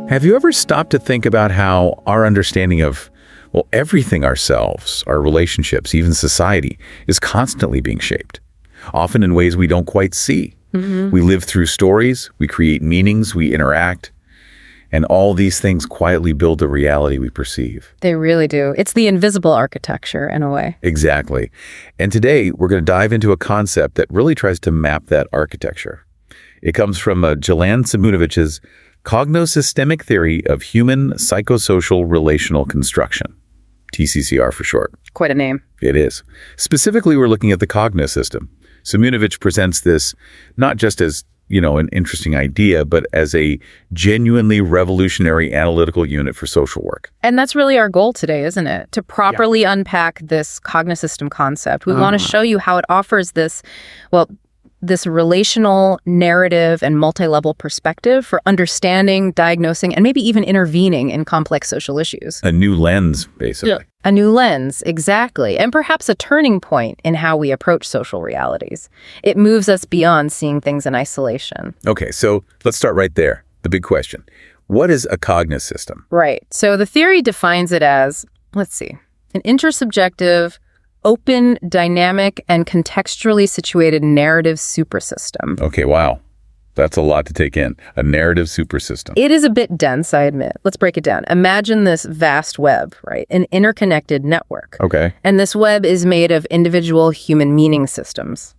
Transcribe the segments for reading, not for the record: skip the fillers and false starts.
Have you ever stopped to think about how our understanding of, well, everything ourselves, our relationships, even society, is constantly being shaped, often in ways we don't quite see? We live through stories, we create meanings, we interact, and all these things quietly build the reality we perceive. They really do. It's the invisible architecture in a way. Exactly. And today, we're going to dive into a concept that really tries to map that architecture. It comes from Jalan Simoonovich's Cognosystemic theory of human psychosocial relational construction, TCCR for short. Quite a name. It is. Specifically, we're looking at the Cognosystem. Simoonovich presents this not just as, an interesting idea, but as a genuinely revolutionary analytical unit for social work. And that's really our goal today, isn't it? To properly unpack this Cognosystem concept. We want to show you how it offers this relational, narrative, and multi-level perspective for understanding, diagnosing, and maybe even intervening in complex social issues. A new lens, basically. Yeah. A new lens, exactly. And perhaps a turning point in how we approach social realities. It moves us beyond seeing things in isolation. Okay, so let's start right there. The big question. What is a Cognosystem? Right. So the theory defines it as, an intersubjective, open, dynamic, and contextually situated narrative supersystem. Okay, wow. That's a lot to take in. A narrative supersystem. It is a bit dense, I admit. Let's break it down. Imagine this vast web, right? An interconnected network. Okay. And this web is made of individual human meaning systems.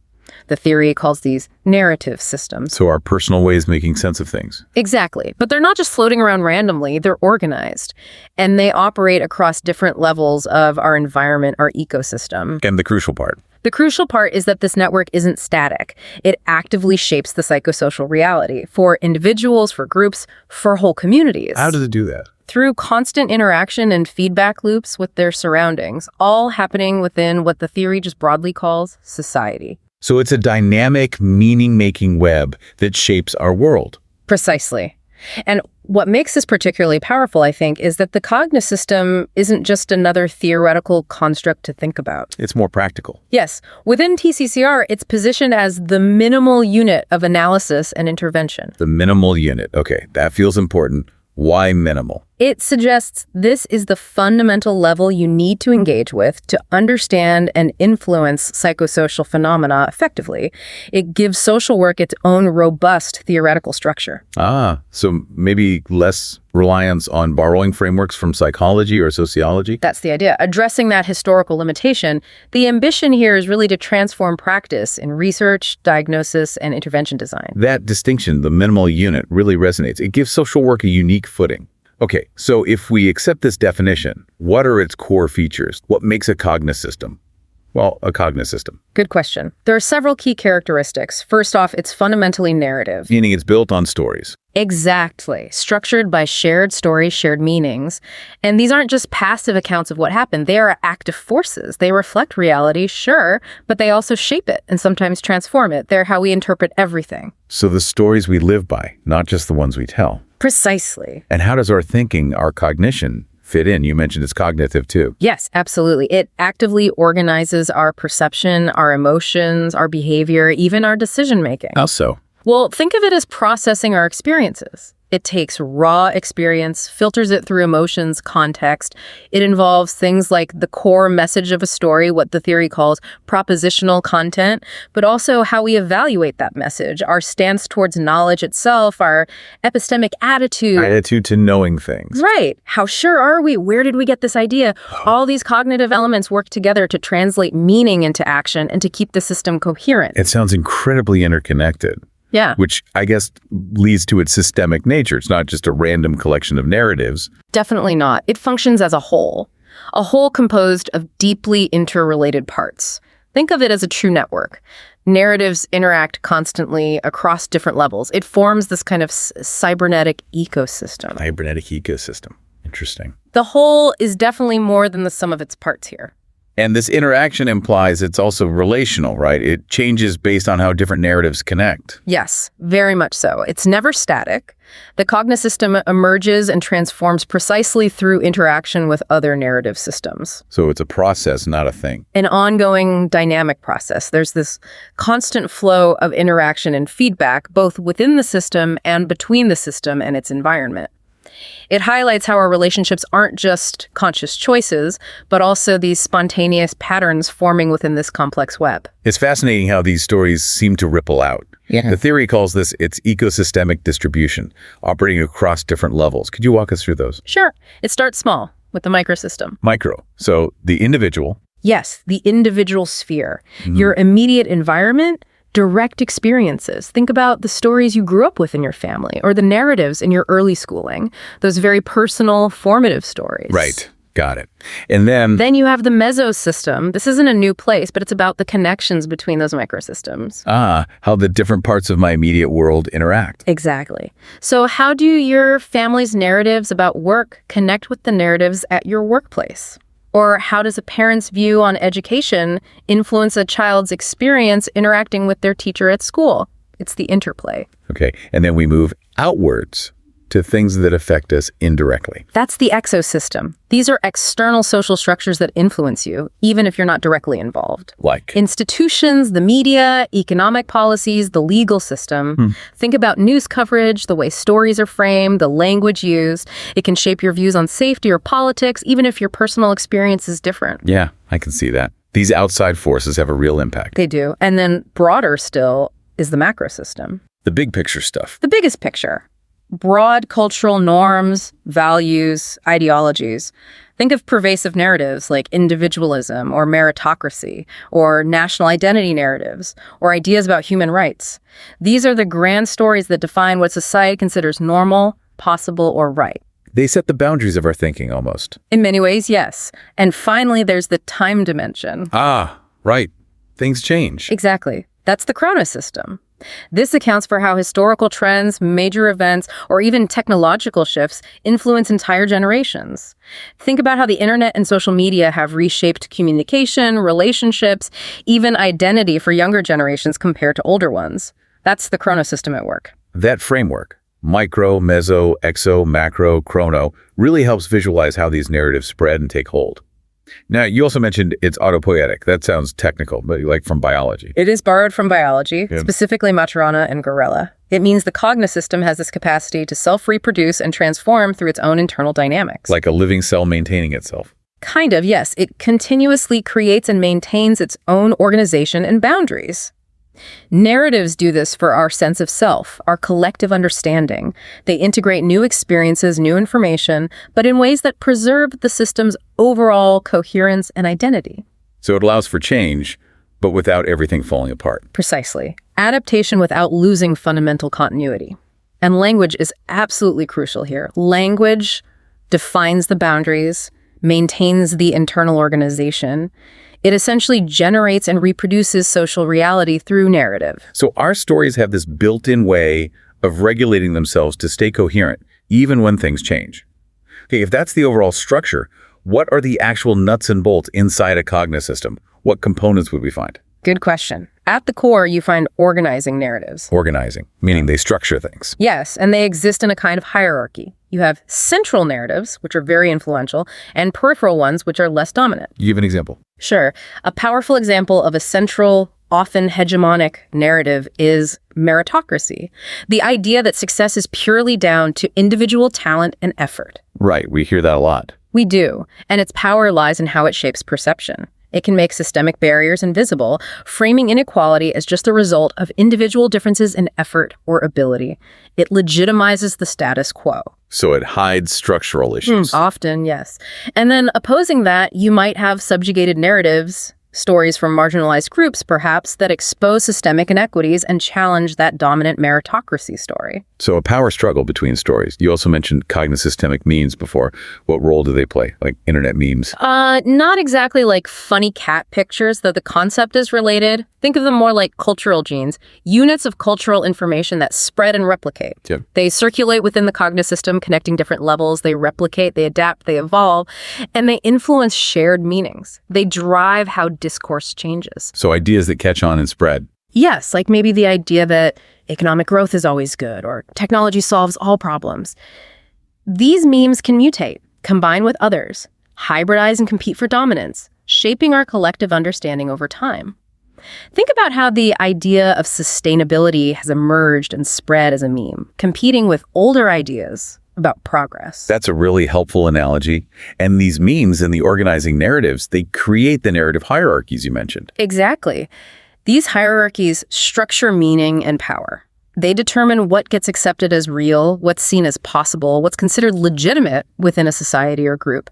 The theory calls these narrative systems. So our personal ways making sense of things. Exactly. But they're not just floating around randomly. They're organized. And they operate across different levels of our environment, our ecosystem. And the crucial part. The crucial part is that this network isn't static. It actively shapes the psychosocial reality for individuals, for groups, for whole communities. How does it do that? Through constant interaction and feedback loops with their surroundings, all happening within what the theory just broadly calls society. So it's a dynamic, meaning-making web that shapes our world. Precisely. And what makes this particularly powerful, I think, is that the Cognosystem isn't just another theoretical construct to think about. It's more practical. Yes. Within TCCR, it's positioned as the minimal unit of analysis and intervention. The minimal unit. Okay, that feels important. Why minimal? It suggests this is the fundamental level you need to engage with to understand and influence psychosocial phenomena effectively. It gives social work its own robust theoretical structure. So maybe less reliance on borrowing frameworks from psychology or sociology? That's the idea. Addressing that historical limitation, the ambition here is really to transform practice in research, diagnosis, and intervention design. That distinction, the minimal unit, really resonates. It gives social work a unique footing. Okay, so if we accept this definition, what are its core features? What makes a Cognosystem? Well, a Cognosystem. Good question. There are several key characteristics. First off, it's fundamentally narrative. Meaning it's built on stories. Exactly. Structured by shared stories, shared meanings. And these aren't just passive accounts of what happened. They are active forces. They reflect reality, sure, but they also shape it and sometimes transform it. They're how we interpret everything. So the stories we live by, not just the ones we tell. Precisely. And how does our thinking, our cognition, fit in? You mentioned it's cognitive too. Yes, absolutely. It actively organizes our perception, our emotions, our behavior, even our decision-making. How so? Well, think of it as processing our experiences. It takes raw experience, filters it through emotions, context. It involves things like the core message of a story, what the theory calls propositional content, but also how we evaluate that message, our stance towards knowledge itself, our epistemic attitude. Attitude to knowing things. Right. How sure are we? Where did we get this idea? All these cognitive elements work together to translate meaning into action and to keep the system coherent. It sounds incredibly interconnected. Yeah. Which I guess leads to its systemic nature. It's not just a random collection of narratives. Definitely not. It functions as a whole composed of deeply interrelated parts. Think of it as a true network. Narratives interact constantly across different levels. It forms this kind of cybernetic ecosystem. Cybernetic ecosystem. Interesting. The whole is definitely more than the sum of its parts here. And this interaction implies it's also relational, right? It changes based on how different narratives connect. Yes, very much so. It's never static. The Cognosystem emerges and transforms precisely through interaction with other narrative systems. So it's a process, not a thing. An ongoing dynamic process. There's this constant flow of interaction and feedback, both within the system and between the system and its environment. It highlights how our relationships aren't just conscious choices, but also these spontaneous patterns forming within this complex web. It's fascinating how these stories seem to ripple out. Yeah. The theory calls this its ecosystemic distribution, operating across different levels. Could you walk us through those? Sure, it starts small with the microsystem. Micro. So the individual. Yes, the individual sphere, your immediate environment, direct experiences. Think about the stories you grew up with in your family or the narratives in your early schooling, those very personal, formative stories. Right. Got it. And then You have the mesosystem. This isn't a new place, but it's about the connections between those microsystems. how the different parts of my immediate world interact. Exactly. So how do your family's narratives about work connect with the narratives at your workplace? Or how does a parent's view on education influence a child's experience interacting with their teacher at school? It's the interplay. Okay. And then we move outwards to things that affect us indirectly. That's the exosystem. These are external social structures that influence you, even if you're not directly involved. Like? Institutions, the media, economic policies, the legal system. Think about news coverage, the way stories are framed, the language used. It can shape your views on safety or politics, even if your personal experience is different. Yeah, I can see that. These outside forces have a real impact. They do. And then broader still is the macro system. The big picture stuff. The biggest picture. Broad cultural norms, values, ideologies. Think of pervasive narratives like individualism or meritocracy or national identity narratives or ideas about human rights. These are the grand stories that define what society considers normal, possible, or right. They set the boundaries of our thinking almost. In many ways, yes. And finally, there's the time dimension. Right. Things change. Exactly. That's the Cognosystem. This accounts for how historical trends, major events, or even technological shifts influence entire generations. Think about how the internet and social media have reshaped communication, relationships, even identity for younger generations compared to older ones. That's the Cognosystem at work. That framework, micro, meso, exo, macro, chrono, really helps visualize how these narratives spread and take hold. Now, you also mentioned it's autopoietic. That sounds technical, but like from biology. It is borrowed from biology, Yeah. specifically Maturana and Gorella. It means the Cognosystem has this capacity to self-reproduce and transform through its own internal dynamics. Like a living cell maintaining itself. Kind of, yes. It continuously creates and maintains its own organization and boundaries. Narratives do this for our sense of self, our collective understanding. They integrate new experiences, new information, but in ways that preserve the system's overall coherence and identity. So it allows for change, but without everything falling apart. Precisely. Adaptation without losing fundamental continuity. And language is absolutely crucial here. Language defines the boundaries, maintains the internal organization. It essentially generates and reproduces social reality through narrative. So our stories have this built-in way of regulating themselves to stay coherent, even when things change. Okay, if that's the overall structure, what are the actual nuts and bolts inside a Cognosystem? What components would we find? Good question. At the core, you find organizing narratives. Organizing, meaning they structure things. Yes, and they exist in a kind of hierarchy. You have central narratives, which are very influential, and peripheral ones, which are less dominant. You have an example? Sure. A powerful example of a central, often hegemonic narrative is meritocracy. The idea that success is purely down to individual talent and effort. Right, we hear that a lot. We do, and its power lies in how it shapes perception. It can make systemic barriers invisible, framing inequality as just the result of individual differences in effort or ability. It legitimizes the status quo. So it hides structural issues. Often, yes. And then opposing that, you might have subjugated narratives, stories from marginalized groups, perhaps, that expose systemic inequities and challenge that dominant meritocracy story. So a power struggle between stories. You also mentioned Cognosystemic memes before. What role do they play? Like internet memes? Not exactly like funny cat pictures, though the concept is related. Think of them more like cultural genes, units of cultural information that spread and replicate. Yep. They circulate within the Cognosystem, connecting different levels. They replicate, they adapt, they evolve, and they influence shared meanings. They drive how discourse changes. So ideas that catch on and spread. Yes, like maybe the idea that economic growth is always good or technology solves all problems. These memes can mutate, combine with others, hybridize and compete for dominance, shaping our collective understanding over time. Think about how the idea of sustainability has emerged and spread as a meme, competing with older ideas about progress. That's a really helpful analogy. And these means and the organizing narratives, they create the narrative hierarchies you mentioned. Exactly. These hierarchies structure meaning and power. They determine what gets accepted as real, what's seen as possible, what's considered legitimate within a society or group.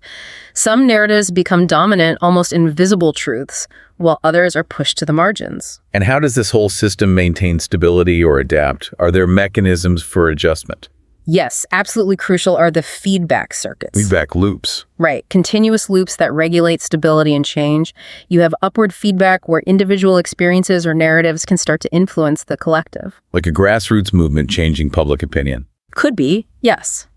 Some narratives become dominant, almost invisible truths, while others are pushed to the margins. And how does this whole system maintain stability or adapt? Are there mechanisms for adjustment? Yes, absolutely crucial are the feedback circuits. Feedback loops. Right, continuous loops that regulate stability and change. You have upward feedback where individual experiences or narratives can start to influence the collective. Like a grassroots movement changing public opinion. Could be, yes.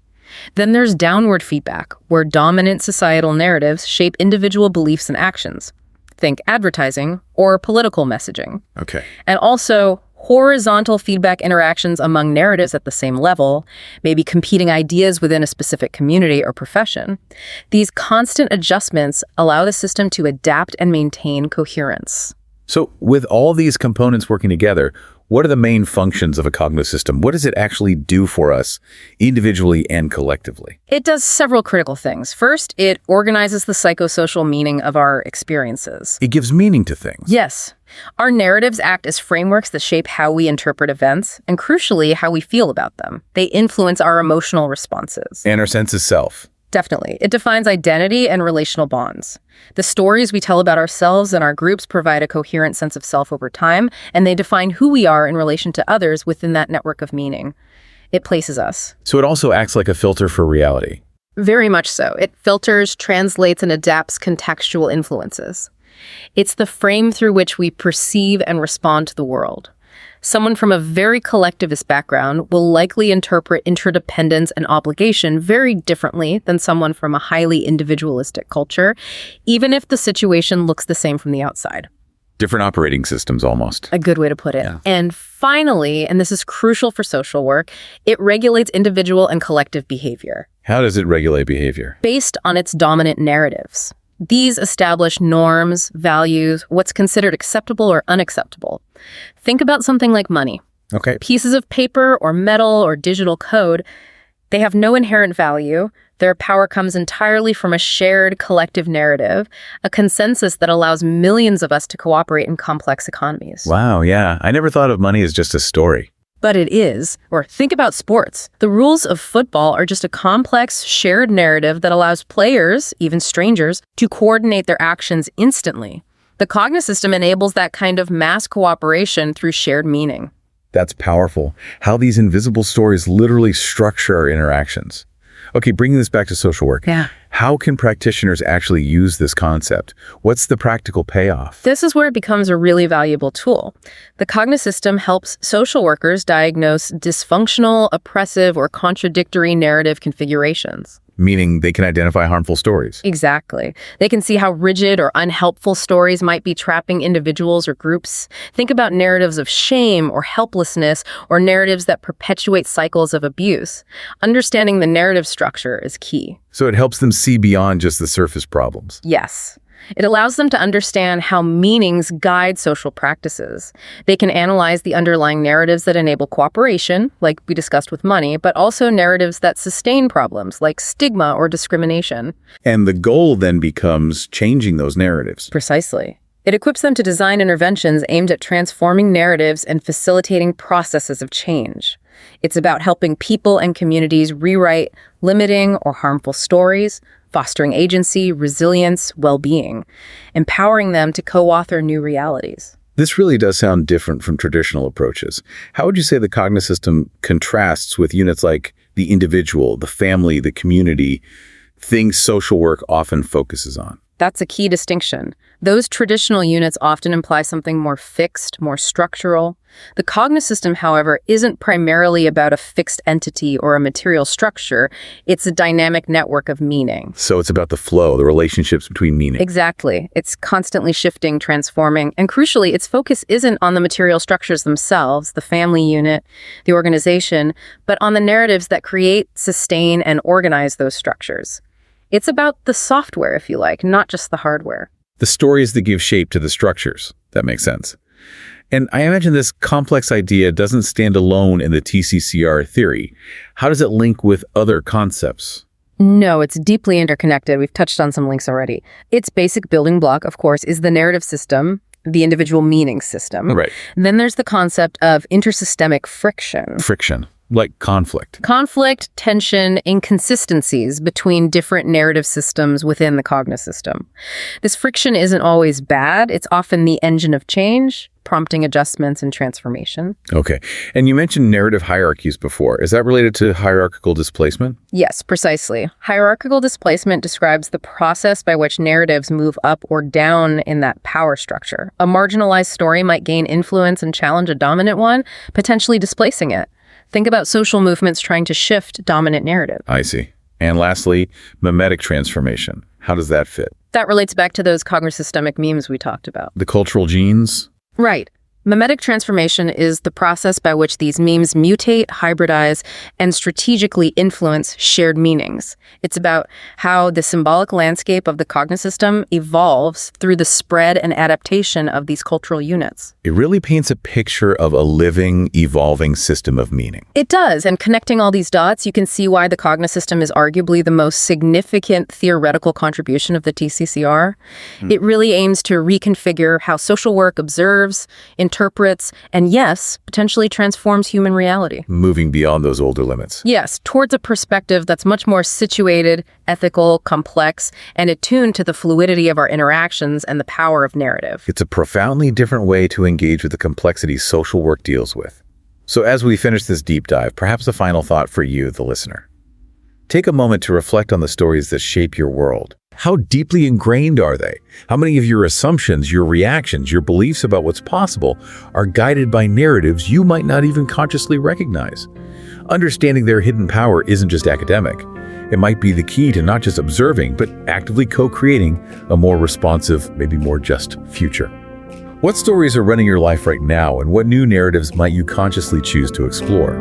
Then there's downward feedback, where dominant societal narratives shape individual beliefs and actions. Think advertising or political messaging. Okay. And also horizontal feedback interactions among narratives at the same level, maybe competing ideas within a specific community or profession. These constant adjustments allow the system to adapt and maintain coherence. So with all these components working together, what are the main functions of a cognosystem? What does it actually do for us individually and collectively? It does several critical things. First, it organizes the psychosocial meaning of our experiences. It gives meaning to things. Yes. Our narratives act as frameworks that shape how we interpret events, and crucially, how we feel about them. They influence our emotional responses. And our sense of self. Definitely. It defines identity and relational bonds. The stories we tell about ourselves and our groups provide a coherent sense of self over time, and they define who we are in relation to others within that network of meaning. It places us. So it also acts like a filter for reality. Very much so. It filters, translates, and adapts contextual influences. It's the frame through which we perceive and respond to the world. Someone from a very collectivist background will likely interpret interdependence and obligation very differently than someone from a highly individualistic culture, even if the situation looks the same from the outside. Different operating systems almost. A good way to put it. Yeah. And finally, and this is crucial for social work, it regulates individual and collective behavior. How does it regulate behavior? Based on its dominant narratives. These establish norms, values, what's considered acceptable or unacceptable. Think about something like money. Okay. Pieces of paper or metal or digital code, they have no inherent value. Their power comes entirely from a shared collective narrative, a consensus that allows millions of us to cooperate in complex economies. Wow, yeah. I never thought of money as just a story. But it is. Or think about sports. The rules of football are just a complex, shared narrative that allows players, even strangers, to coordinate their actions instantly. The Cognosystem enables that kind of mass cooperation through shared meaning. That's powerful. How these invisible stories literally structure our interactions. Okay, bringing this back to social work. Yeah. How can practitioners actually use this concept? What's the practical payoff? This is where it becomes a really valuable tool. The Cognosystem helps social workers diagnose dysfunctional, oppressive, or contradictory narrative configurations. Meaning they can identify harmful stories. Exactly. They can see how rigid or unhelpful stories might be trapping individuals or groups. Think about narratives of shame or helplessness or narratives that perpetuate cycles of abuse. Understanding the narrative structure is key. So it helps them see beyond just the surface problems. Yes. It allows them to understand how meanings guide social practices. They can analyze the underlying narratives that enable cooperation, like we discussed with money, but also narratives that sustain problems, like stigma or discrimination. And the goal then becomes changing those narratives. Precisely. It equips them to design interventions aimed at transforming narratives and facilitating processes of change. It's about helping people and communities rewrite limiting or harmful stories, fostering agency, resilience, well-being, empowering them to co-author new realities. This really does sound different from traditional approaches. How would you say the Cognosystem contrasts with units like the individual, the family, the community, things social work often focuses on? That's a key distinction. Those traditional units often imply something more fixed, more structural. The Cognosystem, however, isn't primarily about a fixed entity or a material structure. It's a dynamic network of meaning. So it's about the flow, the relationships between meaning. Exactly. It's constantly shifting, transforming, and crucially, its focus isn't on the material structures themselves, the family unit, the organization, but on the narratives that create, sustain, and organize those structures. It's about the software, if you like, not just the hardware. The stories that give shape to the structures. That makes sense. And I imagine this complex idea doesn't stand alone in the TCCR theory. How does it link with other concepts? No, it's deeply interconnected. We've touched on some links already. Its basic building block, of course, is the narrative system, the individual meaning system. Right. Then there's the concept of intersystemic friction. Friction, like conflict. Conflict, tension, inconsistencies between different narrative systems within the Cognosystem. This friction isn't always bad. It's often the engine of change, prompting adjustments and transformation. Okay. And you mentioned narrative hierarchies before. Is that related to hierarchical displacement? Yes, precisely. Hierarchical displacement describes the process by which narratives move up or down in that power structure. A marginalized story might gain influence and challenge a dominant one, potentially displacing it. Think about social movements trying to shift dominant narrative. I see. And lastly, mimetic transformation. How does that fit? That relates back to those Cognosystemic memes we talked about. The cultural genes? Right. Mimetic transformation is the process by which these memes mutate, hybridize, and strategically influence shared meanings. It's about how the symbolic landscape of the Cognosystem evolves through the spread and adaptation of these cultural units. It really paints a picture of a living, evolving system of meaning. It does, and connecting all these dots, you can see why the Cognosystem is arguably the most significant theoretical contribution of the TCCR. It really aims to reconfigure how social work observes, interprets, and yes, potentially transforms human reality. Moving beyond those older limits. Yes, towards a perspective that's much more situated, ethical, complex, and attuned to the fluidity of our interactions and the power of narrative. It's a profoundly different way to engage with the complexity social work deals with. So as we finish this deep dive, perhaps a final thought for you, the listener. Take a moment to reflect on the stories that shape your world. How deeply ingrained are they? How many of your assumptions, your reactions, your beliefs about what's possible are guided by narratives you might not even consciously recognize? Understanding their hidden power isn't just academic. It might be the key to not just observing, but actively co-creating a more responsive, maybe more just future. What stories are running your life right now, and what new narratives might you consciously choose to explore?